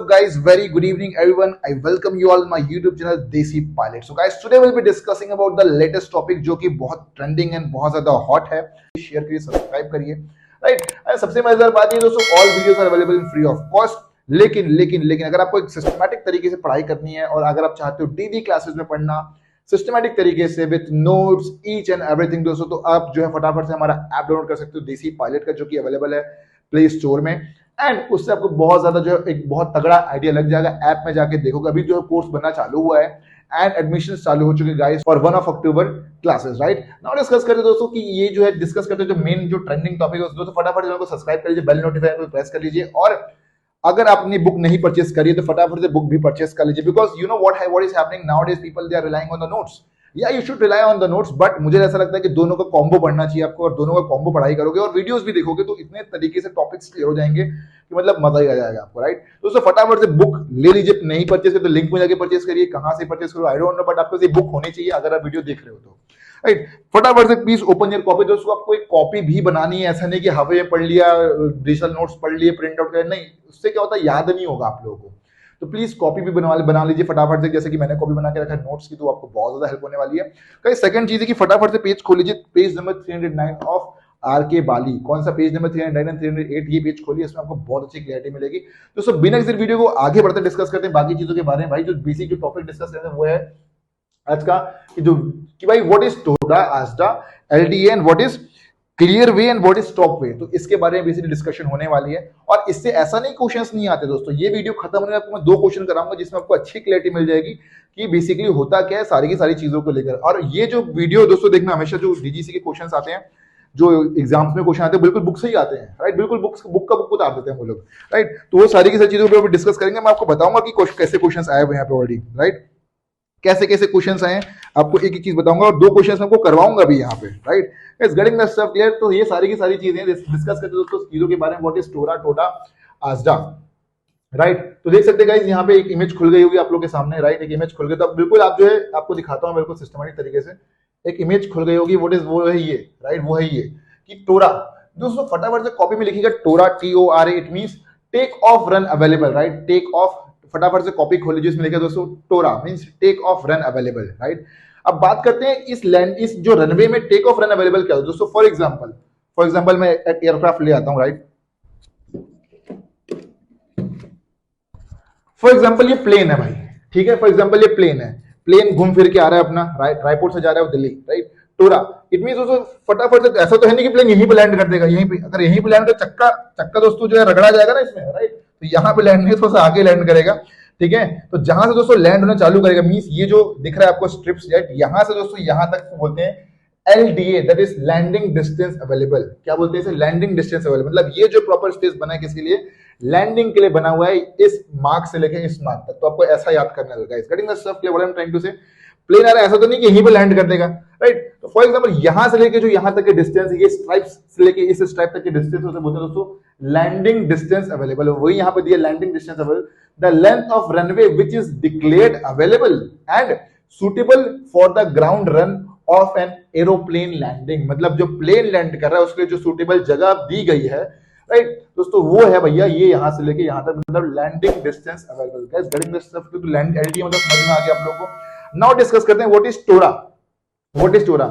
Guys, very good evening everyone. I welcome you all on my YouTube channel Desi Pilot. So guys, today we'll be discussing about the latest topic जो कि बहुत trending and बहुत ज्यादा hot है. Share करिए, subscribe करिए, right. सबसे मजेदार बात ये दोस्तों, all videos are available in free of cost. लेकिन अगर आपको एक सिस्टमैटिक तरीके से पढ़ाई करनी है और अगर आप चाहते हो डीडी क्लासेस में पढ़ना सिस्टमैटिक तरीके से with notes each and everything दोस्तों, तो आप जो है फटाफट से हमारा ऐप डाउनलोड कर सकते हो देसी पायलट का, जो कि अवेलेबल है प्ले स्टोर में. एंड उससे आपको बहुत ज्यादा जो है एक बहुत तगड़ा आइडिया लग जाएगा. ऐप में जाके देखोगे, अभी जो है कोर्स बनना चालू हुआ है एंड एडमिशन चालू हो चुके guys for 1 October classes, right. Now discuss करते हैं दोस्तों कि ये जो है डिस्कस करते हैं जो मेन जो ट्रेंडिंग टॉपिक है दोस्तों, फटाफट चैनल को सब्सक्राइब कर लीजिए, बेल नोटिफिकेशन को प्रेस कर लीजिए. और अगर आपने बुक नहीं परचेस करी है तो फटाफट से बुक भी परचेस कर लीजिए, because you know what is happening nowadays, people they are relying on the notes. या you should rely on the notes, but मुझे ऐसा लगता है कि दोनों का कॉम्बो पढ़ना चाहिए आपको, और दोनों का कॉम्बो पढ़ाई करोगे और वीडियोस भी देखोगे तो इतने तरीके से टॉपिक्स क्लियर हो जाएंगे कि मतलब मजा ही आ जाएगा आपको, राइट. तो दोस्तों फटाफट से बुक ले लीजिए. नहीं परचेस करिए तो लिंक में जाके परचेस करिए. कहां से परचेस करो आई डोंट नो, बट आपको बुक होनी चाहिए अगर आप वीडियो देख रहे हो तो, राइट. फटाफट से प्लीज ओपन योर कॉपी. दोस्तों आपको एक कॉपी भी बनानी है, ऐसा नहीं कि हवे में पढ़ लिया, डिजिटल नोट्स पढ़ लिए, प्रिंट आउट कर, नहीं. उससे क्या होता है, याद नहीं होगा आप लोगों को. तो प्लीज कॉपी भी बना लीजिए फटाफट से, जैसे कि मैंने कॉपी बना के रखा है नोट्स की, तो आपको बहुत ज्यादा हेल्प होने वाली है. कई सेकंड चीज है कि फटाफट से पेज खोल लीजिए, पेज नंबर 309 ऑफ आर.के. बाली. कौन सा पेज नंबर 309 एंड 308, ये पेज खोलिए, इसमें आपको बहुत अच्छी क्लैरिटी मिलेगी. दोस्तों बिना किसी वीडियो को आगे बढ़ते डिस्कस करते हैं बाकी चीजों के बारे में. भाई जो बेसिक जो टॉपिक डिस्कस करते हैं वो है आज का कि भाई what is TORA, ASDA, LDA and what is clear way and what is stop वे. तो इसके बारे में बेसिकली डिस्कशन होने वाली है. और इससे ऐसा नहीं क्वेश्चंस नहीं आते दोस्तों, ये वीडियो खत्म होने में आपको मैं 2 क्वेश्चन कराऊंगा जिसमें आपको अच्छी क्लैरिटी मिल जाएगी कि बेसिकली होता क्या है सारी की सारी चीजों को लेकर. और ये जो वीडियो दोस्तों देखना, हमेशा जो डीजीसी के क्वेश्चंस आते हैं, जो एग्जाम्स में क्वेश्चन आते हैं, बिल्कुल बुक से ही आते हैं, राइट. बिल्कुल बुक का बुक उतार देते हैं वो लोग, राइट. तो वो सारी की सारी चीजों पर डिस्कस करेंगे. मैं आपको बताऊंगा कि कैसे क्वेश्चन आए हुए यहाँ पे ऑलरेडी, राइट. कैसे कैसे क्वेश्चंस आए आपको एक एक चीज बताऊंगा, और 2 क्वेश्चंस आपको करवाऊंगा भी यहाँ पे, right. It's getting the stuff clear. तो ये सारी की सारी चीजें डिस्कस करते हैं दोस्तों चीजों के बारे में. What is TORA, TODA, ASDA, right. तो देख सकते हैं गाइस, यहाँ पे एक इमेज खुल गई होगी आप लोग के सामने, राइट. एक इमेज खुल गई, तो बिल्कुल आप जो है आपको दिखाता हूँ बिल्कुल सिस्टमैटिक तरीके से. एक इमेज खुल गई होगी, वो है ये, राइट. वो है ये कि टोरा. दोस्तों फटाफट से कॉपी में लिखिएगा TORA, TORA. It means take off run available, right. Take off, फटाफट से कॉपी खोल लीजिए, इसमें लिखा दोस्तों TORA means take off run available, right. अब बात करते हैं इस जो रनवे में टेक ऑफ रन अवेलेबल क्या है दोस्तों. फॉर एग्जांपल मैं एक एयरक्राफ्ट ले आता हूं, राइट. फॉर एग्जांपल ये प्लेन है भाई, ठीक है. फॉर एग्जांपल ये प्लेन घूम फिर के आ रहा है अपना, राइट. रायपुर से जा रहा है Delhi, right. Tora it means दोस्तों फटाफट से, ऐसा तो है नहीं कि प्लेन यहीं पे लैंड कर देगा. यहीं पे अगर यहीं पे लैंड, तो चक्का दोस्तों जो है रगड़ा जाएगा ना इसमें, राइट. तो यहाँ पे लैंड नहीं, थोड़ा सा आगे लैंड करेगा, ठीक है. तो जहां से दोस्तों लैंड होना चालू करेगा, मींस ये जो दिख रहा है आपको स्ट्रिप्स, राइट. यहां से दोस्तों यहां तक बोलते हैं LDA, that is landing distance available. क्या बोलते हैं इसे, लैंडिंग डिस्टेंस अवेलेबल. मतलब ये जो प्रॉपर स्पेस बना है किसके लिए, लैंडिंग के लिए बना हुआ है, इस मार्क से लेकर इस मार्क तक. तो आपको ऐसा याद करना है guys. Getting the stuff clear, what I am trying to say. Plane आ रहा है, ऐसा तो नहीं कि यहीं पे लैंड कर देगा, राइट. तो फॉर एग्जांपल यहां से लेके जो यहां तक के डिस्टेंस है, ये स्ट्राइप्स से लेके इस स्ट्राइप तक के डिस्टेंस होते बोलते हैं दोस्तों लैंडिंग डिस्टेंस अवेलेबल. वही यहां पे दिया landing distance available. The length of runway which is declared available and suitable for the ground run of an aeroplane landing. मतलब जो प्लेन लैंड कर रहा है उसके लिए जो सुटेबल जगह दी गई है, राइट दोस्तों, वो है भैया ये यहां से लेके यहां तक, मतलब landing distance available. Guys getting this stuff, तो लैंड एलटी मतलब समझ में आ गया आप लोगों को. नाउ डिस्कस करते हैं what is TORA.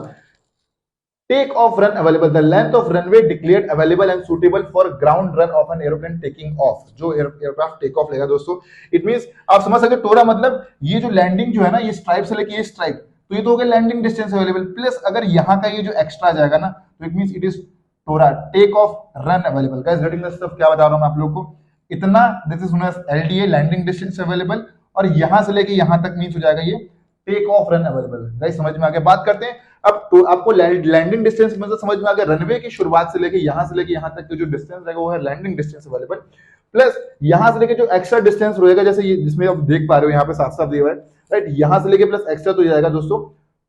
Take off run available, the length of runway declared available and suitable for ground run of an aeroplane taking off. जो एयरक्राफ्ट टेक ऑफ लेगा दोस्तों, इट मींस आप समझ सकते हो टोरा मतलब ये जो लैंडिंग जो है ना, ये स्ट्राइप से लेके ये स्ट्राइप, तो ये तो हो गया लैंडिंग डिस्टेंस अवेलेबल. प्लस अगर यहाँ का ये जो एक्स्ट्रा जाएगा ना, तो it means it is TORA, take off run available. Guys getting the stuff, क्या बता रहा हूं मैं आप लोगों को, इतना this is known as LDA, landing distance available. और यहां से लेके यहां तक मींस हो जाएगा ये take off run available. Guys समझ में आ गया. बात करते हैं अब तो आपको लैंडिंग डिस्टेंस मतलब समझ में आ गया. रनवे की शुरुआत से लेके यहां तक जो डिस्टेंस रहेगा वो है लैंडिंग डिस्टेंस अवेलेबल. प्लस यहां से लेके जो एक्स्ट्रा डिस्टेंस रहेगा, जैसे ये जिसमें आप देख पा रहे हो यहाँ पे साफ साफ दिया हुआ है, राइट. यहां से लेके प्लस एक्स्ट्रा तो जाएगा दोस्तों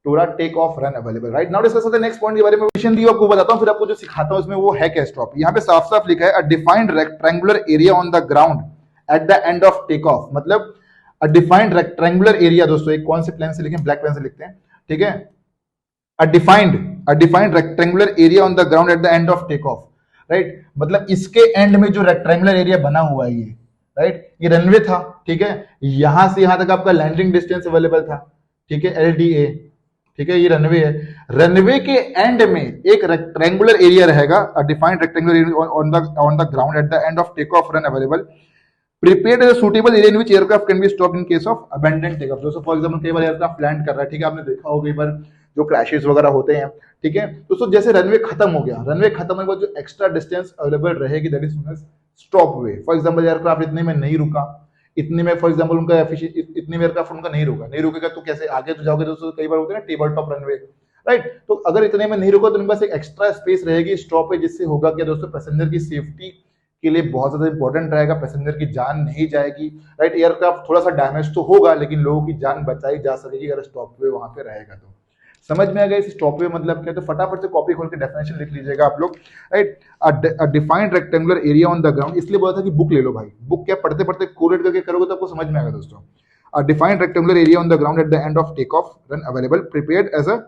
TORA take off run available, right. Now discuss करते हैं नेक्स्ट पॉइंट के बारे में। आपको बताता हूं, फिर आपको जो सिखाता हूं उसमें वो है क्या स्टॉप। यहाँ पे साफ साफ लिखा है a defined rectangular area on the ground at the end of take off, मतलब अ डिफाइंड रेक्टेंगुलर एरिया। दोस्तों एक कौन से पेन से लिखें, ब्लैक पेन से लिखते हैं, ठीक है। A defined rectangular area on the ground at the end of take off, right. मतलब इसके एंड में जो रेक्टेंगुलर एरिया बना हुआ है ये, राइट, ये रनवे था, ठीक है। यहां से यहां तक आपका लैंडिंग डिस्टेंस अवेलेबल था, ठीक है, LDA, ठीक है, ये रनवे है। रनवे के एंड में एक रेक्टेंगुलर एरिया रहेगा, a defined rectangular area on the ground at the end of take off run available, prepared as a suitable area in which aircraft can be stopped in case of abandon take off. दोस्तों for example कई बार aircraft land कर रहा है, ठीक है, आपने देखा होगा कई बार जो क्रैशेस वगैरह होते हैं, ठीक है। दोस्तों जैसे रनवे खत्म हो गया, रनवे खत्म होने के बाद जो एक्स्ट्रा डिस्टेंस अवेलेबल रहेगी that is known as stop way. For example aircraft इतने में नहीं रुका, इतने में फॉर एग्जांपल उनका इतने में एयरक्राफ्ट उनका नहीं रुकेगा तो कैसे आगे तो जाओगे। दोस्तों कई बार होते हैं ना टेबल टॉप रनवे, राइट। तो अगर इतने में नहीं रुका तो उनके पास एक एक्स्ट्रा स्पेस रहेगी स्टॉप पे, जिससे होगा क्या दोस्तों, पैसेंजर की सेफ्टी के लिए बहुत ज्यादा इंपॉर्टेंट रहेगा, पैसेंजर की जान नहीं जाएगी, राइट। एयरक्राफ्ट थोड़ा सा डैमेज तो होगा लेकिन लोगों की जान बचाई जा सकेगी अगर स्टॉप वे वहां पे रहेगा तो। समझ में आ गया इस स्टॉप वे मतलब क्या, तो फटाफट से कॉपी खोल के डेफिनेशन लिख लीजिएगा आप लोग, right. A defined rectangular area on the ground, इसलिए बोला था कि बुक ले लो भाई, बुक क्या पढ़ते पढ़ते कोरिलेट करके करोगे तो आपको समझ में आएगा दोस्तों। A defined rectangular area on the ground at the end of take off run available, prepared as a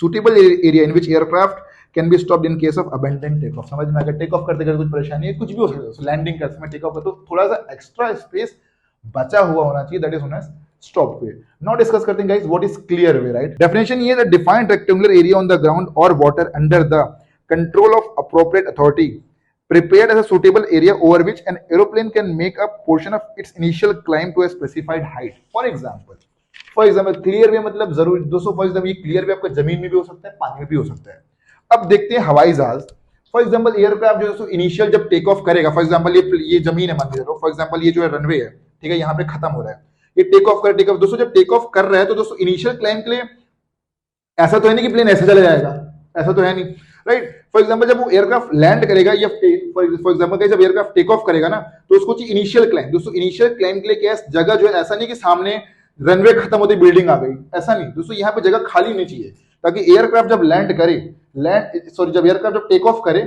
suitable area in which aircraft can be stopped in case of abandon take off. समझ में आ गया, take off करते करते कुछ परेशानी है, कुछ भी हो सकता है, लैंडिंग करते समय टेक ऑफ तो थोड़ा सा एक्स्ट्रा स्पेस बचा हुआ होना चाहिए, that is known as stop way. Now discuss करते हैं guys what is clear way, right. Definition ये है the defined rectangular area on the ground और water under the control of appropriate authority, prepared as a suitable area over which an aeroplane can make a portion of its initial climb to a specified height. For example clear way मतलब जरूर दोस्तों, for example ये clear way आपका जमीन में भी हो सकता है, पानी में भी हो सकता है। अब देखते हैं हवाई जहाज। फॉर एग्जाम्पल एयरक्राफ्ट जो दोस्तों इनिशियल जब टेक ऑफ करेगा, फॉर एग्जाम्पल ये जमीन है मान लीजिए, फॉर एग्जाम्पल ये जो है रनवे है, ठीक है, यहाँ पे खत्म हो रहा है, ये टेक ऑफ कर दोस्तों जब टेक ऑफ कर रहा है तो दोस्तों इनिशियल क्लाइंब के लिए ऐसा तो है नहीं कि प्लेन ऐसे चला जाएगा, ऐसा तो है नहीं, राइट। फॉर एग्जांपल जब वो एयरक्राफ्ट लैंड करेगा या फॉर एग्जांपल जब एयरक्राफ्ट टेक ऑफ करेगा ना तो उसको चाहिए इनिशियल क्लाइंब। दोस्तों इनिशियल क्लाइंब के लिए क्या जगह जो है, ऐसा नहीं कि सामने रनवे खत्म होती बिल्डिंग आ गई, ऐसा नहीं दोस्तों, यहाँ पे जगह खाली नहीं चाहिए ताकि एयरक्राफ्ट जब लैंड करे, जब एयरक्राफ्ट जब टेक ऑफ करे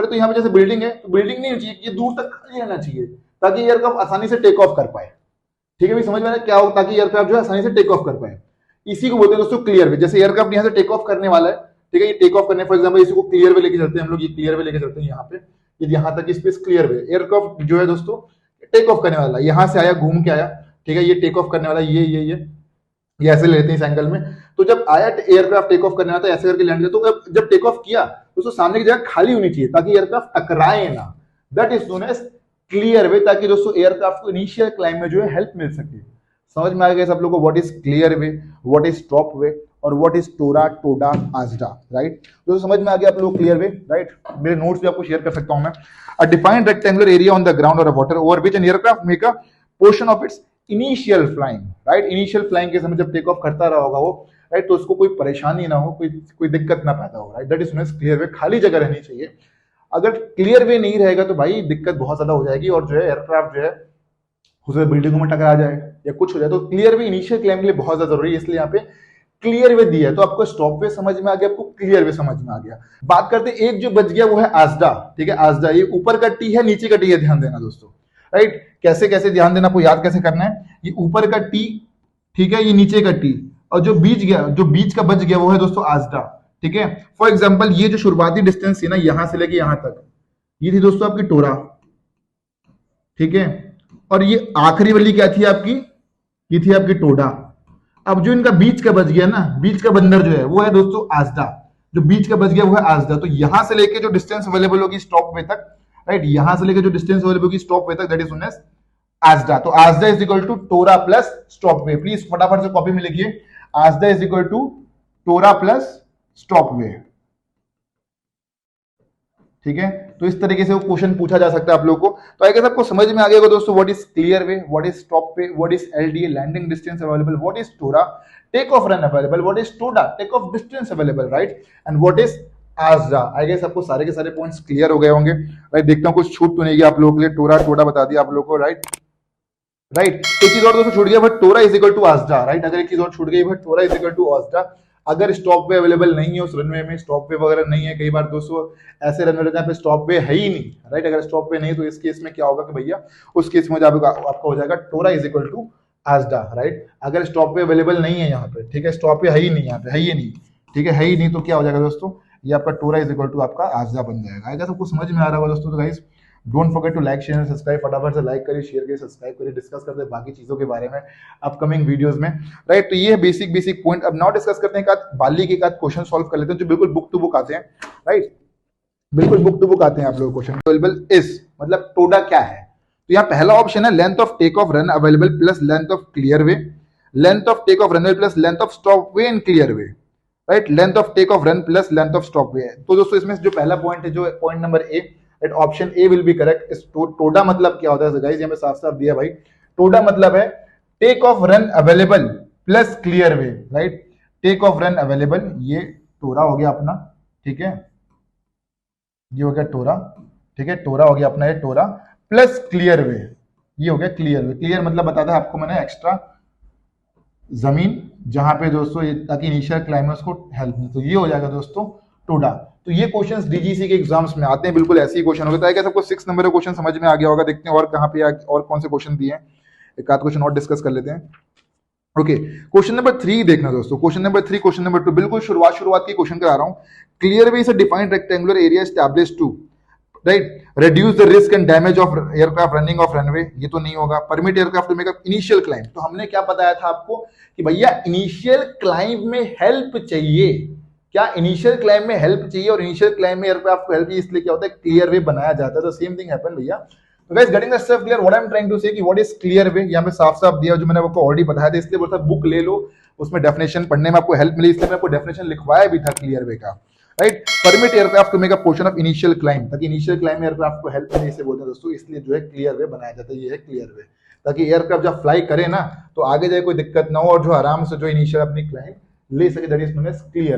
तो यहाँ पे जैसे बिल्डिंग है तो बिल्डिंग नहीं चाहिए, ये दूर तक खाली रहना चाहिए ताकि एयरक्राफ्ट आसानी से टेक ऑफ कर पाए, ठीक है भाई, समझ में आ क्या हो, ताकि एयरक्राफ्ट जो है आसानी से टेक ऑफ कर पाए। इसी को बोलते हैं दोस्तों क्लियर वे। जैसे एयरक्राफ्ट यहाँ से टेक ऑफ करने वाला है, ठीक है, ये टेक ऑफ करने फॉर एग्जांपल इसी को क्लियर वे लेके चलते हैं हम लोग, ये क्लियर वे लेके चलते हैं, यहाँ पे ये यहाँ तक स्पेस क्लियर वे। एयरक्राफ्ट जो है दोस्तों टेक ऑफ करने वाला, यहाँ से आया घूम के आया, ठीक है, ये टेक ऑफ करने वाला, ये ऐसे लेते हैं इस एंगल में। तो जब आया एयरक्राफ्ट टेक ऑफ करने वाला था, ऐसे करके लैंड किया, तो जब टेक ऑफ किया तो सामने की जगह खाली होनी चाहिए ताकि एयरक्राफ्ट टकराए ना, that is known as clear way, ताकि दोस्तों एयरक्राफ्ट को इनिशियल क्लाइंब में जो है हेल्प मिल सके। समझ में आ गया सब लोगों को what is clear way, what is stop way और what is TORA, TODA, ASDA, right. दोस्तों समझ में आ गया आप लोग क्लियर वे, राइट। मेरे नोट्स भी आपको शेयर कर सकता हूं मैं। A defined rectangular area on the ground और water over which an aircraft make a portion of its initial flying, right. Initial flying के समय जब टेक ऑफ करता रहा होगा वो, राइट, तो उसको कोई परेशानी ना हो, कोई दिक्कत ना पैदा हो, right, that is known as clear way. खाली जगह रहनी चाहिए, अगर क्लियर वे नहीं रहेगा तो भाई दिक्कत बहुत ज्यादा हो जाएगी और जो है एयरक्राफ्ट जो है उसमें बिल्डिंगों में टकरा जाए या कुछ हो जाए। तो क्लियर वे इनिशियल क्लाइंब के लिए बहुत ज्यादा जरूरी है, इसलिए यहाँ पे क्लियर वे दिया है। तो आपको स्टॉप वे समझ में आ गया, आपको क्लियर वे समझ में आ गया। बात करते हैं एक जो बच गया वो है आजडा, ठीक है, आजडा। ये ऊपर का टी है, नीचे का टी है, ध्यान देना दोस्तों, राइट। कैसे कैसे ध्यान देना, आपको याद कैसे करना है, ये ऊपर का टी, ठीक है, ये नीचे का टी, और जो बीच का बच गया वो है दोस्तों आजडा, ठीक है। फॉर एग्जाम्पल ये जो शुरुआती डिस्टेंस थी ना यहां से लेके यहां तक, ये थी दोस्तों आपकी टोरा, ठीक है, और ये आखिरी वाली क्या थी आपकी, ये थी आपकी टोडा। अब जो इनका बीच का बच गया ना, बीच का बंदर जो है वो है दोस्तों आजडा, जो बीच का बच गया वो है आजडा। तो यहां से लेके जो डिस्टेंस अवेलेबल होगी स्टॉप वे तक, राइट, यहां से लेके जो डिस्टेंस अवेलेबल होगी स्टॉप वे तक, that is known as ASDA. तो ASDA is equal to TORA plus stop way. Please फटाफट से कॉपी में लिखिए, ASDA is equal to TORA plus stop way, ठीक है। तो इस तरीके से वो क्वेश्चन पूछा जा सकता है आप लोगों को। तो आई गेस आपको समझ में आ गया दोस्तों what is clear way, what is stop way, what is LDA landing distance available, what is TORA take off run available, what is TODA take off distance available, right, and what is ASDA. I guess आपको सारे के सारे points clear हो गए होंगे, right. देखता हूं कुछ छूट तो नहीं गया आप लोगों के लिए। टोरा टोडा बता दिया आप लोगों को, राइट। राइट। एक चीज और दोस्तों छूट गया, but TORA is equal to ASDA, right. अगर एक चीज और छूट गई, but TORA is equal to ASDA, अगर स्टॉप वे अवेलेबल नहीं है उस रनवे में, स्टॉप वे वगैरह नहीं है, कई बार दोस्तों ऐसे रनवे रहते हैं पे स्टॉप वे है ही नहीं, राइट। अगर स्टॉप वे नहीं तो इस केस में क्या होगा कि भैया उस केस में आपका हो जाएगा टोरा is equal to ASDA, right. अगर स्टॉप वे अवेलेबल नहीं है यहाँ पे, ठीक है, स्टॉप वे है ही नहीं, यहाँ पे है ही नहीं, ठीक है ही नहीं, तो क्या हो जाएगा दोस्तों, ये आपका टोरा इज इक्वल टू आपका आस्डा बन जाएगा। अगर सबको समझ में आ रहा होगा दोस्तों, तो guys don't forget to like share subscribe, फटाफट से लाइक करिए, शेयर करिए, सब्सक्राइब करिए, डिस्कस करते हैं बाकी चीजों के बारे में अपकमिंग वीडियोस में, राइट। तो ये है बेसिक बेसिक पॉइंट। अब नाउ डिस्कस करते हैं बाली के क्वेश्चन सॉल्व कर लेते हैं जो बिल्कुल बुक टू बुक आते हैं, राइट। बिल्कुल बुक टू बुक आते हैं आप लोगों को क्वेश्चन। अवेलेबल इज मतलब टोडा क्या है, तो यहाँ पहला ऑप्शन है length of take off run available plus length of clear way, length of take off run plus length of stop way in clear way, right. Length of take off run plus length of stop वे। तो दोस्तों इसमें जो पहला point है, जो point number A, option A will be correct. TODA मतलब क्या होता है गाइस, हमें साफ साफ दिया भाई, टोडा मतलब है take off run available plus clear वे, right. Take off run available, ये टोरा हो गया अपना, ठीक है, ये हो गया टोरा, ठीक है, टोरा हो गया अपना, ये टोरा प्लस क्लियर वे, ये हो गया क्लियर वे। क्लियर मतलब बताता है आपको मैंने एक्स्ट्रा जमीन जहां पे दोस्तों ताकि इनिशियल क्लाइमेक्स को हेल्प मिले, तो ये हो जाएगा दोस्तों टोडा। तो ये क्वेश्चंस डीजीसी के एग्जाम्स में आते हैं, बिल्कुल ऐसे ही क्वेश्चन होता है। क्या सबको 6 नंबर का क्वेश्चन समझ में आ गया होगा? देखते हैं और कहाँ पे और कौन से क्वेश्चन दिए हैं, एक आध क्वेश्चन और डिस्कस कर लेते हैं। ओके, क्वेश्चन नंबर 3 देखना दोस्तों, क्वेश्चन नंबर 3, क्वेश्चन नंबर 2, बिल्कुल शुरुआत की क्वेश्चन करा रहा हूं। Clear way is a defined rectangular area established to, right, reduce the risk and damage of aircraft running off runway, ये तो नहीं होगा। Permit aircraft to make up initial climb, तो हमने क्या बताया था आपको कि भैया इनिशियल क्लाइंब में हेल्प चाहिए, क्या इनिशियल क्लाइंब में हेल्प चाहिए, और इनिशियल क्लाइंब में एयरक्राफ्ट को हेल्प चाहिए, इसलिए क्या होता है क्लियर वे बनाया जाता है। तो सेम थिंग हैपन भैया। तो guys getting the stuff clear, what I am trying to say कि व्हाट इज क्लियर वे, यहां पे साफ साफ दिया जो मैंने आपको ऑलरेडी बताया था, इसलिए बोलता बुक ले लो, उसमें डेफिनेशन पढ़ने में आपको हेल्प मिली, इसलिए मैं आपको डेफिनेशन लिखवाया भी था क्लियर वे का, right. Permit aircraft to make a portion of initial climb, ताकि इनिशियल क्लाइंब में एयरक्राफ्ट को हेल्प मिले, इसे बोलते हैं दोस्तों, इसलिए जो है क्लियर वे बनाया जाता है, ये है क्लियर वे, ताकि एयरक्राफ्ट जब फ्लाई करे ना तो आगे जाए कोई दिक्कत ना हो, और जो आराम से जो इनिशियल अपनी क्लाइंब ले सके, that is known as clear.